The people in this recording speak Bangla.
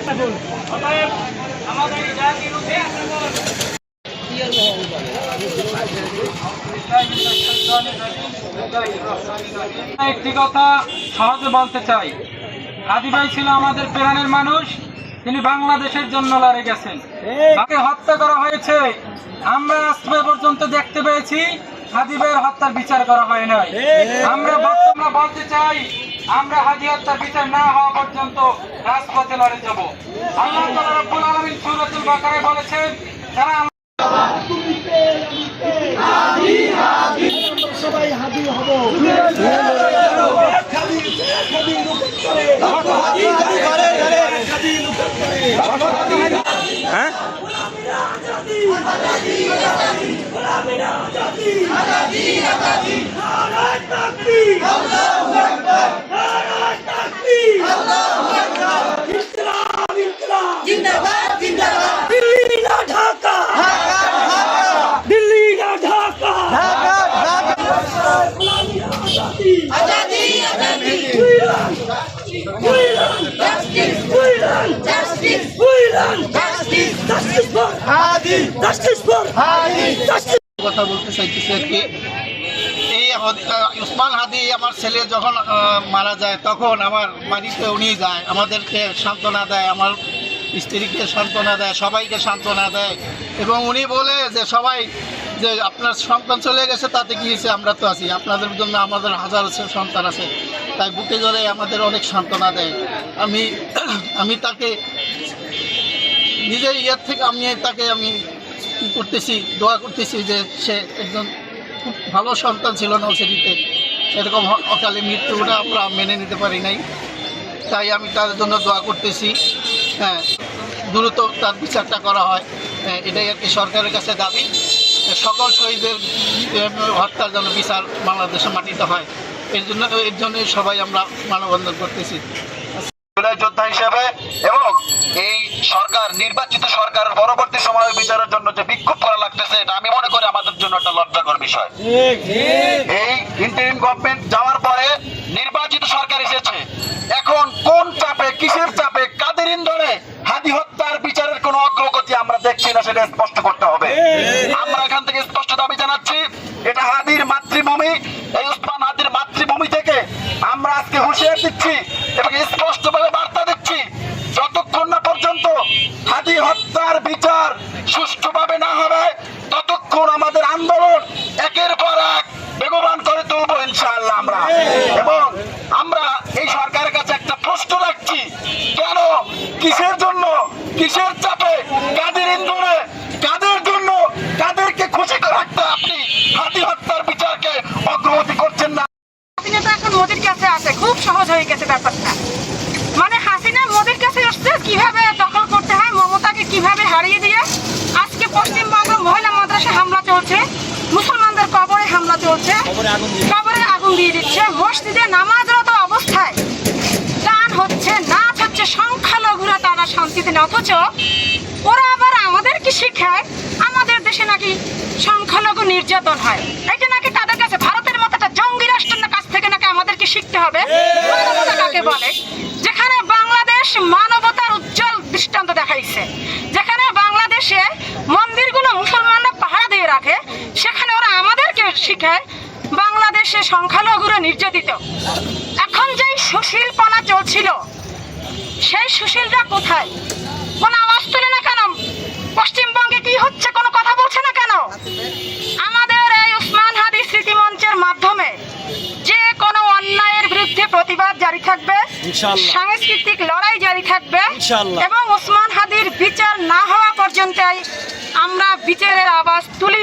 অতএব আমাদের জাতির একটি কথা সহজে বলতে চাই, হাদি ভাই ছিল আমাদের প্রাণের মানুষ। তিনি বাংলাদেশের জন্য লড়ে গেছেন। তাকে হত্যা করা হয়েছে, আমরা আজ পর্যন্ত দেখতে পেয়েছি। হাদি ভাইয়ের হত্যার বিচার করা হয় নাই। আমরা বর্তমানে বলতে চাই, আমরা হাদি হত্যার বিচার না হওয়া পর্যন্ত রাজপথে লড়ে যাব। আল্লাহ তাআলা রব্বুল আলামিন সূরাতুল বাকারায় বলেছেন, যারা সবাই হাদি হব। হ্যাঁ জিন্দাবাদ জিন্দাবাদ দিল্লি না ঢাকা দিল্লি না ঢাকা আজাদি আজাদি কথা বলতে চাইতেছি আর কি, এই উসমান হাদি আমার ছেলে যখন মারা যায় তখন আমার বাড়িতে উনি যায়, আমাদেরকে সান্ত্বনা দেয়, আমার স্ত্রীকে সান্ত্বনা দেয়, সবাইকে সান্ত্বনা দেয়। এবং উনি বলে যে সবাই যে আপনার সন্তান চলে গেছে তাতে কি হয়েছে, আমরা তো আছি, আপনাদের জন্য আমাদের হাজার সন্তান আছে, তাই বুকে ধরে আমাদের অনেক সান্ত্বনা দেয়। আমি তাকে নিজের ইয়ার থেকে আমি কী করতেছি, দোয়া করতেছি যে সে একজন খুব ভালো সন্তান ছিল নরসিংদীতে, এরকম অকালে মৃত্যুটা আমরা মেনে নিতে পারি নাই। তাই আমি তার জন্য দোয়া করতেছি, হ্যাঁ, দ্রুত তার বিচারটা করা হয়, এটাই আর কি সরকারের কাছে দাবি। সকল শহীদের হত্যার জন্য বিচার বাংলাদেশের মাটিতে হয়, এর জন্যই সবাই আমরা মানববন্ধন করতেছি যোদ্ধা হিসেবে। এবং এই সরকার, নির্বাচিত সরকারের পরবর্তী সময়ের বিচারের জন্য যে বিক্ষোভ করা লাগতেছে, এটা আমি মনে করি আমাদের জন্য একটা লজ্জাকর বিষয়। এই ইন্টারিম গভর্নমেন্ট যাওয়ার পরে নির্বাচিত সরকার এসেছে, এখন কোন চাপে, কিসের চাপে, কাদের ইন্ধনে হাদি হত্যার বিচারের কোনো অগ্রগতি আমরা দেখছি না, সেটা স্পষ্ট করতে হবে। আমরা এখান থেকে স্পষ্ট দাবি জানাচ্ছি, এটা হাদির মাতৃভূমি, এই উসমান হাদির মাতৃভূমি থেকে আমরা আজকে হুঁশিয়ার দিচ্ছি এবং স্পষ্টভাবে বার্তা দিচ্ছি, যতক্ষণ না পর্যন্ত হাদি হত্যার বিচার সুষ্ঠুভাবে না হবে ততক্ষণ আমাদের আন্দোলন একের পর এক বেগবান করে তুলবো ইনশাআল্লাহ আমরা। এবং আমরা এই সরকারের কাছে একটা প্রশ্ন রাখছি, কেন, কিসের জন্য, কিসের চাপে, কাদের ইন্ধনে, কাদের জন্য, কাদেরকে খুশি রাখতে আপনি হাদি হত্যার বিচারকে অগ্রগতি করছেন না? হাসিনা এখন মোদির কাছে আছে, খুব সহজ হয়ে গেছে ব্যাপারটা। মানে হাসিনা মোদির কাছে আসছে কিভাবে দখল করতে হয়, মমতাকে কিভাবে হারিয়ে দিয়ে আজকে পশ্চিমবঙ্গ মহিলা মাদ্রাসায় হামলা চলছে, মুসলমানদের কবরে হামলা চলছে, কবরে আগুন দিয়ে দিচ্ছে, মসজিদে নামাজরত অবস্থায় গান হচ্ছে, নাচ হচ্ছে, সংখ্যালঘুরা তারা শান্তিতে না, অথচ ওরা আবার আমাদেরকে শিখায় আমাদের দেশে নাকি সংখ্যালঘু নির্যাতন হয়। এটা নাকি তাদের কাছে ভারতের মতো একটা জঙ্গি রাষ্ট্রের কাছ থেকে নাকি আমাদেরকে শিখতে হবে মানবতা কাকে বলে। যেখানে বাংলাদেশ মানবতার উজ্জ্বল দৃষ্টান্ত দেখাইছে, যেখানে বাংলাদেশে মন্দিরগুলো মুসলমানরা পাহারা দিয়ে রাখে, সেখানে ওরা আমাদেরকে শিখায় বাংলাদেশে সংখ্যালঘুরা নির্যাতিত। এখন যেই সুশীলপনা চলছিল, সেই সুশীলরা কোথায়? কোন আওয়াজ তুলে না কেন? পশ্চিমবঙ্গে কি হচ্ছে কোনো কথা বলছে না কেন? আমাদের এই উসমান হাদি স্মৃতি মঞ্চের মাধ্যমে যে কোনো অন্যায়ের বিরুদ্ধে প্রতিবাদ জারি থাকবে, সাংস্কৃতিক লড়াই জারি থাকবে এবং উসমান হাদির বিচার না হওয়া পর্যন্তই আমরা বিচারের আওয়াজ তুলি